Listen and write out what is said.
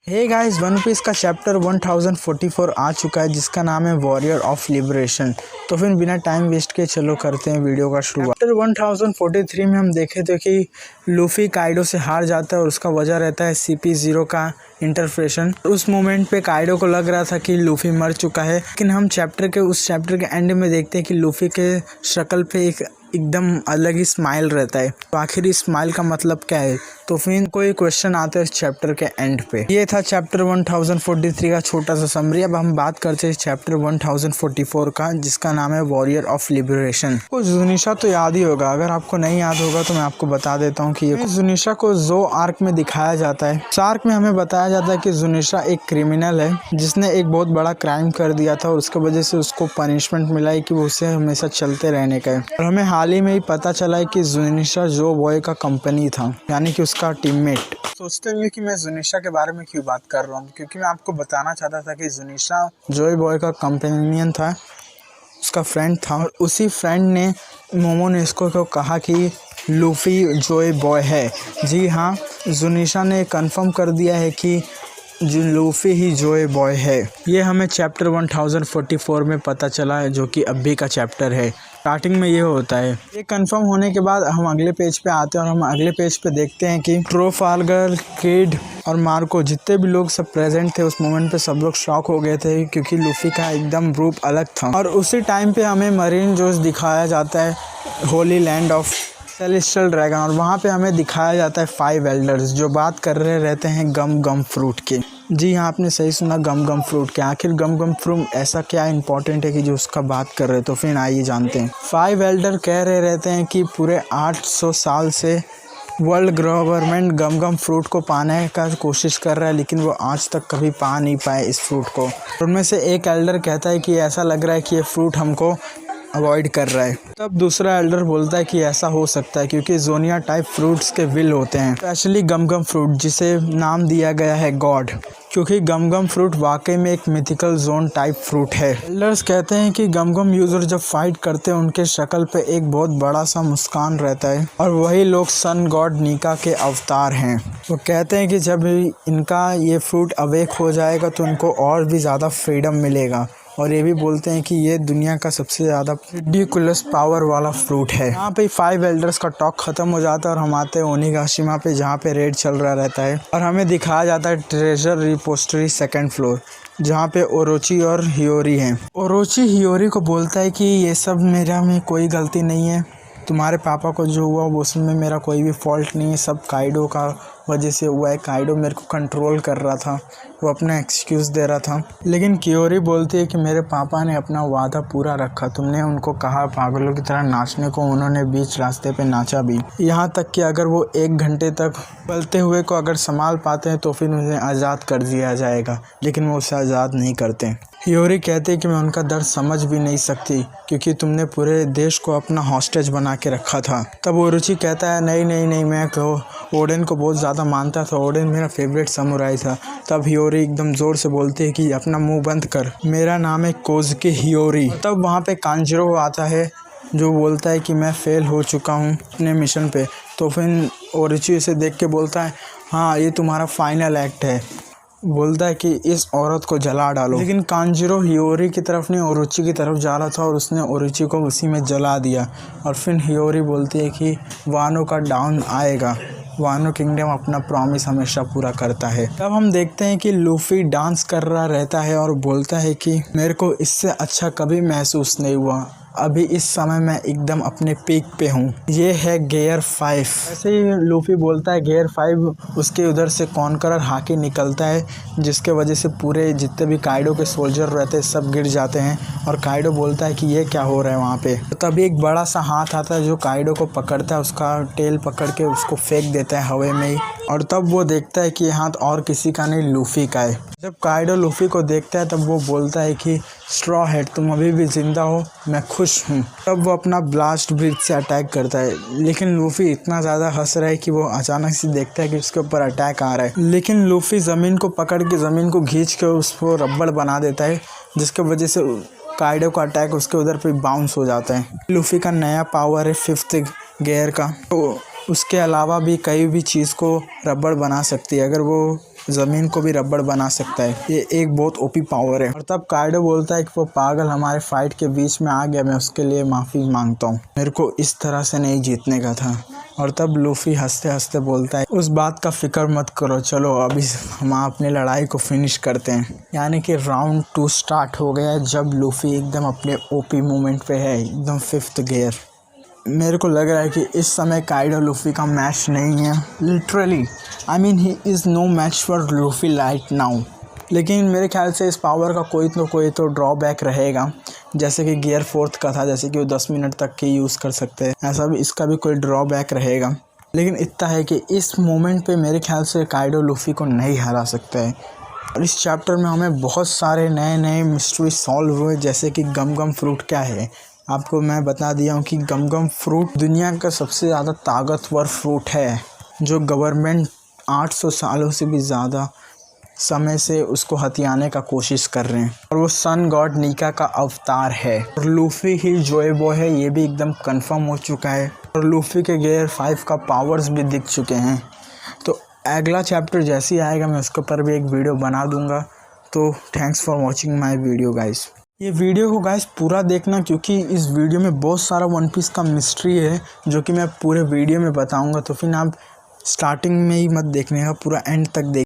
Hey guys, one piece का chapter 1044 आ चुका है जिसका नाम है वॉरियर ऑफ लिबरेशन। तो फिर बिना टाइम वेस्ट के चलो करते हैं वीडियो का शुरुआत। चैप्टर 1043 में हम देखे थे कि लूफी काइडो से हार जाता है और उसका वजह रहता है CP0 का इंटरप्रेशन। उस मोमेंट पे काइडो को लग रहा था कि लूफी मर चुका है, लेकिन हम उस चैप्टर के एंड में देखते हैं कि लूफी के शक्ल पे एकदम अलग ही स्माइल रहता है। तो आखिर इस स्माइल का मतलब क्या है? तो फिर कोई क्वेश्चन आता है इस चैप्टर के एंड पे। ये था चैप्टर 1043 का छोटा सा समरी। अब हम बात करते हैं चैप्टर 1044 का जिसका नाम है वॉरियर ऑफ लिबरेशन। को जुनिशा तो याद ही होगा, अगर आपको नहीं याद होगा तो मैं आपको बता देता हूँ कि जुनिशा को जो आर्क में दिखाया जाता है, उस आर्क में हमें बताया जाता है कि जुनिशा एक क्रिमिनल है जिसने एक बहुत बड़ा क्राइम कर दिया था और उसके वजह से उसको पनिशमेंट मिला है कि वो उसे हमेशा चलते रहने का है। और हमें हाल ही में ही पता चला है कि जुनिशा जो बॉय का कंपनी था, यानी कि उसका टीममेट। सोचते हुए कि मैं जुनिशा के बारे में क्यों बात कर रहा हूँ, क्योंकि मैं आपको बताना चाहता था कि जुनिशा जोय बॉय का कंपेनियन था, उसका फ्रेंड था। और उसी फ्रेंड ने मोमोनेस्को को कहा कि लूफी जोय बॉय है। जी हाँ, जुनिशा ने कंफर्म कर दिया है कि लूफी ही जोय बॉय है। ये हमें चैप्टर 1044 में पता चला है, जो कि अभी का चैप्टर है। स्टार्टिंग में ये होता है। ये कंफर्म होने के बाद हम अगले पेज पे आते हैं और हम अगले पेज पे देखते हैं कि ट्रोफालगर, किड और मार्को, जितने भी लोग सब प्रेजेंट थे उस मोमेंट पे, सब लोग शॉक हो गए थे क्योंकि लूफी का एकदम रूप अलग था। और उसी टाइम पे हमें मरीन जोश दिखाया जाता है, Holi land of celestial dragon, और वहाँ पे हमें दिखाया जाता है 5 एल्डर्स जो बात कर रहे रहते हैं गम गम फ्रूट के। जी हाँ, आपने सही सुना, गम गम फ्रूट के। आखिर गम गम फ्रूट ऐसा क्या इंपॉर्टेंट है कि जो उसका बात कर रहे? तो फिर आइए जानते हैं। 5 एल्डर कह रहे रहते हैं कि पूरे 800 साल से वर्ल्ड गवर्नमेंट गम गम फ्रूट को पाने का कोशिश कर रहा है, लेकिन वो आज तक कभी पा नहीं पाए इस फ्रूट को। उनमें से एक एल्डर कहता है कि ऐसा लग रहा है कि ये फ्रूट हमको अवॉइड कर रहा है। तब दूसरा एल्डर बोलता है कि ऐसा हो सकता है क्योंकि जोनिया टाइप फ्रूट्स के विल होते हैं, स्पेशली गम गम फ्रूट, जिसे नाम दिया गया है गॉड, क्योंकि गम गम फ्रूट वाकई में एक मिथिकल जोन टाइप फ्रूट है। एल्डर्स कहते हैं कि गम गम यूजर जब फाइट करते हैं उनके शक्ल पे एक बहुत बड़ा सा मुस्कान रहता है और वही लोग सन गॉड नीका के अवतार हैं। वो कहते हैं कि जब इनका ये फ्रूट अवेक हो जाएगा तो इनको और भी ज़्यादा फ्रीडम मिलेगा, और ये भी बोलते हैं कि ये दुनिया का सबसे ज़्यादा रिडिकुलस पावर वाला फ्रूट है। यहाँ पे 5 एल्डर्स का टॉक खत्म हो जाता है और हम आते हैं ओनिगाशिमा पे, जहाँ पे रेड चल रहा रहता है और हमें दिखाया जाता है ट्रेजर रिपोस्टरी 2nd फ्लोर, जहाँ पे ओरोची और हियोरी हैं। ओरोची हियोरी को बोलता है कि ये सब मेरा में कोई गलती नहीं है, तुम्हारे पापा को जो हुआ वो उसमें मेरा कोई भी फॉल्ट नहीं है, सब काइडो का वजह से हुआ है, काइडो मेरे को कंट्रोल कर रहा था, वो अपना एक्सक्यूज़ दे रहा था। लेकिन कियोरी बोलती है कि मेरे पापा ने अपना वादा पूरा रखा, तुमने उनको कहा पागलों की तरह नाचने को, उन्होंने बीच रास्ते पे नाचा भी, यहाँ तक कि अगर वो 1 घंटे तक चलते हुए को अगर संभाल पाते हैं तो फिर उन्हें आज़ाद कर दिया जाएगा, लेकिन वो उसे आज़ाद नहीं करते। हियोरी कहते हैं कि मैं उनका दर्द समझ भी नहीं सकती क्योंकि तुमने पूरे देश को अपना हॉस्टेज बना के रखा था। तब ओरोची कहता है नहीं नहीं नहीं, मैं ओडेन को बहुत ज़्यादा मानता था, ओडेन मेरा फेवरेट समुराई था। तब हियोरी एकदम ज़ोर से बोलती है कि अपना मुंह बंद कर, मेरा नाम है कोज़ुकी हियोरी। तब वहाँ पे कांजिरो आता है जो बोलता है कि मैं फेल हो चुका हूँ अपने मिशन पे। तो फिर ओरोची इसे देख के बोलता है हाँ ये तुम्हारा फाइनल एक्ट है, बोलता है कि इस औरत को जला डालो। लेकिन कांजिरो हियोरी की तरफ नहीं ओरोची की तरफ जा रहा था और उसने ओरोची को उसी में जला दिया। और फिर हियोरी बोलती है कि वानो का डाउन आएगा, वानो किंगडम अपना प्रॉमिस हमेशा पूरा करता है। तब हम देखते हैं कि लूफी डांस कर रहा रहता है और बोलता है कि मेरे को इससे अच्छा कभी महसूस नहीं हुआ, अभी इस समय मैं एकदम अपने पीक पे हूँ। ये है गियर 5। ऐसे ही लूफी बोलता है गियर 5, उसके उधर से कॉन्करर हाकी निकलता है जिसके वजह से पूरे जितने भी काइडो के सोल्जर रहते हैं सब गिर जाते हैं। और काइडो बोलता है कि ये क्या हो रहा है वहाँ पे। तो तभी एक बड़ा सा हाथ आता है जो काइडो को पकड़ता है, उसका टेल पकड़ के उसको फेंक देता है हवा में ही। और तब वो देखता है कि ये हाथ और किसी का नहीं लूफी का है। जब काइडो लूफी को देखता है तब वो बोलता है कि स्ट्रॉ हेड तुम अभी भी जिंदा हो, मैं खुश हूँ। तब वो अपना ब्लास्ट ब्रिज से अटैक करता है, लेकिन लूफी इतना ज़्यादा हंस रहा है कि वो अचानक से देखता है कि उसके ऊपर अटैक आ रहा है। लेकिन लूफी ज़मीन को पकड़ के ज़मीन को खींच के उसको रबड़ बना देता है, जिसके वजह से काइडो का अटैक उसके उधर पे बाउंस हो जाता है। लूफी का नया पावर है 5th गियर का, तो उसके अलावा भी कई भी चीज़ को रबड़ बना सकती है। अगर वो ज़मीन को भी रबड़ बना सकता है। ये एक बहुत ओपी पावर है। और तब काइडो बोलता है कि वो पागल हमारे फाइट के बीच में आ गया, मैं उसके लिए माफ़ी मांगता हूँ, मेरे को इस तरह से नहीं जीतने का था। और तब लूफी हंसते हंसते बोलता है उस बात का फिक्र मत करो, चलो अभी हम अपनी लड़ाई को फिनिश करते हैं। यानी कि राउंड 2 स्टार्ट हो गया है जब लूफी एकदम अपने ओपी मोमेंट पे है, एकदम 5th गियर। मेरे को लग रहा है कि इस समय काइडो लूफी का मैच नहीं है, literally I mean he is no match for Luffy right now. लेकिन मेरे ख्याल से इस पावर का कोई तो ड्रॉबैक रहेगा, जैसे कि गियर 4th का था, जैसे कि वो 10 मिनट तक के यूज़ कर सकते हैं, ऐसा भी इसका भी कोई ड्रॉबैक रहेगा। लेकिन इतना है कि इस मोमेंट पे मेरे ख्याल से काइडो लूफी को नहीं हरा सकता है। और इस चैप्टर में हमें बहुत सारे नए मिस्ट्री सॉल्व हुए, जैसे कि गम गम फ्रूट क्या है। आपको मैं बता दिया हूँ कि गम गम फ्रूट दुनिया का सबसे ज़्यादा ताकतवर फ्रूट है, जो गवर्नमेंट 800 सालों से भी ज़्यादा समय से उसको हथियाने का कोशिश कर रहे हैं। और वो सन गॉड निका का अवतार है। और लूफी ही जोएबो है, ये भी एकदम कंफर्म हो चुका है। और लूफी के गियर 5 का पावर्स भी दिख चुके हैं। तो अगला चैप्टर जैसे ही आएगा मैं उसके ऊपर भी एक वीडियो बना दूंगा। तो thanks for watching my video guys. ये वीडियो को गाइस पूरा देखना, क्योंकि इस वीडियो में बहुत सारा वन पीस का मिस्ट्री है जो कि मैं पूरे वीडियो में बताऊँगा। तो फिर आप स्टार्टिंग में ही मत देखने का, पूरा एंड तक देख